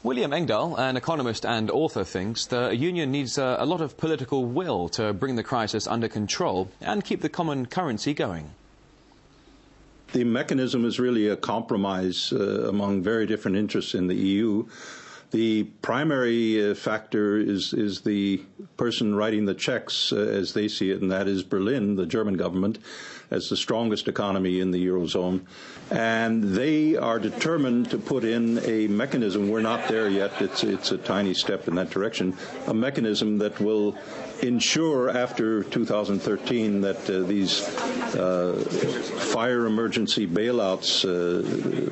William Engdahl, an economist and author, thinks the union needs a lot of political will to bring the crisis under control and keep the common currency going. The mechanism is really a compromise among very different interests in the EU. The primary factor is the person writing the checks, as they see it, and that is Berlin, the German government, as the strongest economy in the Eurozone. And they are determined to put in a mechanism. We're not there yet. It's a tiny step in that direction, a mechanism that will ensure after 2013 that these fire emergency bailouts,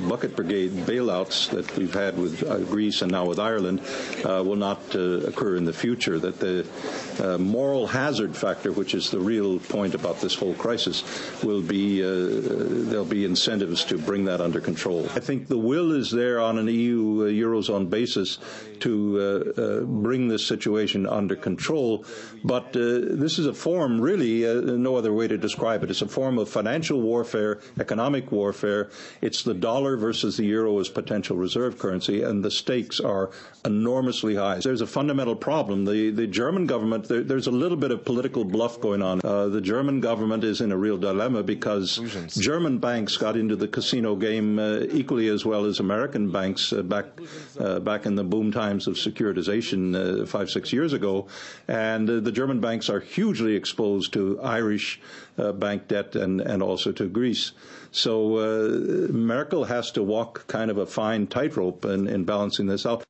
bucket brigade bailouts that we've had with Greece and now with Ireland will not occur in the future, that the moral hazard factor, which is the real point about this whole crisis, will be, there'll be incentives to bring that under control. I think the will is there on an EU Eurozone basis to bring this situation under control, but this is a form, really, no other way to describe it. It's a form of financial warfare, economic warfare. It's the dollar versus the euro as potential reserve currency, and the stakes are enormously high. There's a fundamental problem. The German government, there's a little bit of political bluff going on. The German government is in a real dilemma because German banks got into the casino game equally as well as American banks back in the boom times of securitization 5-6 years ago, and the German banks are hugely exposed to Irish bank debt and also to Greece. So Merkel has to walk kind of a fine tightrope in balancing this out.